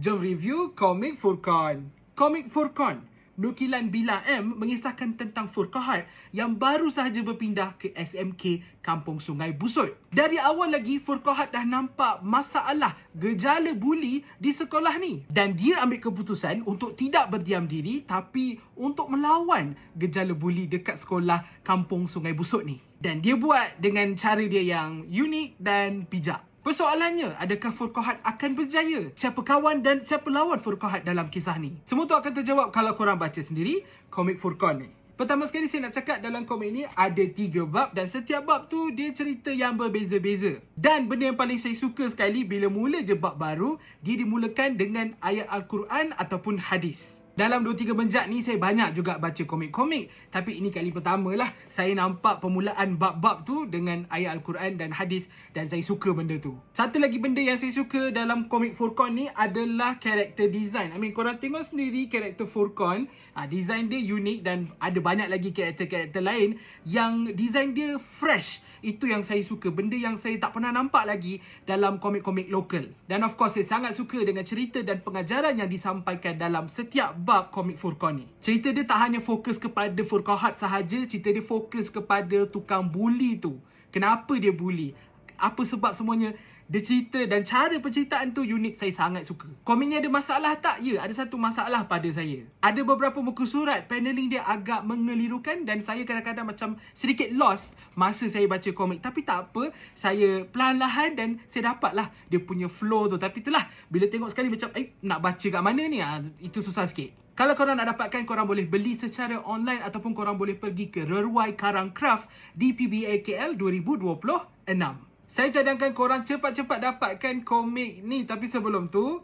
Jom review komik Furqan. Komik Furqan, nukilan Bila M mengisahkan tentang Furqahat yang baru sahaja berpindah ke SMK Kampung Sungai Busut. Dari awal lagi, Furqahat dah nampak masalah gejala buli di sekolah ni. Dan dia ambil keputusan untuk tidak berdiam diri tapi untuk melawan gejala buli dekat sekolah Kampung Sungai Busut ni. Dan dia buat dengan cara dia yang unik dan bijak. Persoalannya, adakah Furqahat akan berjaya? Siapa kawan dan siapa lawan Furqahat dalam kisah ni? Semua tu akan terjawab kalau korang baca sendiri komik Furqan ni. Pertama sekali saya nak cakap dalam komik ni ada 3 bab dan setiap bab tu dia cerita yang berbeza-beza. Dan benda yang paling saya suka sekali bila mula je bab baru, dia dimulakan dengan ayat Al-Quran ataupun hadis. Dalam 2-3 menjak ni saya banyak juga baca komik-komik. Tapi ini kali pertama lah saya nampak permulaan bab-bab tu dengan ayat Al-Quran dan hadis. Dan saya suka benda tu. Satu lagi benda yang saya suka dalam komik Furqan ni adalah character design. Korang tengok sendiri karakter Furqan. Design dia unik dan ada banyak lagi karakter-karakter lain yang design dia fresh. Itu yang saya suka. Benda yang saya tak pernah nampak lagi dalam komik-komik lokal. Dan of course saya sangat suka dengan cerita dan pengajaran yang disampaikan dalam setiap bab komik Furqan ni. Cerita dia tak hanya fokus kepada Furqahat sahaja, cerita dia fokus kepada tukang buli tu. Kenapa dia buli? Apa sebab semuanya? Dia cerita dan cara penceritaan tu unik, saya sangat suka. Komik ni ada masalah tak? Ya, ada satu masalah pada saya. Ada beberapa muka surat, paneling dia agak mengelirukan dan saya kadang-kadang macam sedikit lost masa saya baca komik. Tapi tak apa, saya perlahan-lahan dan saya dapatlah dia punya flow tu. Tapi itulah, bila tengok sekali macam, nak baca kat mana ni? Itu susah sikit. Kalau korang nak dapatkan, korang boleh beli secara online ataupun korang boleh pergi ke Reruai Karang Craft di PBA KL 2026. Saya cadangkan korang cepat-cepat dapatkan komik ni. Tapi sebelum tu,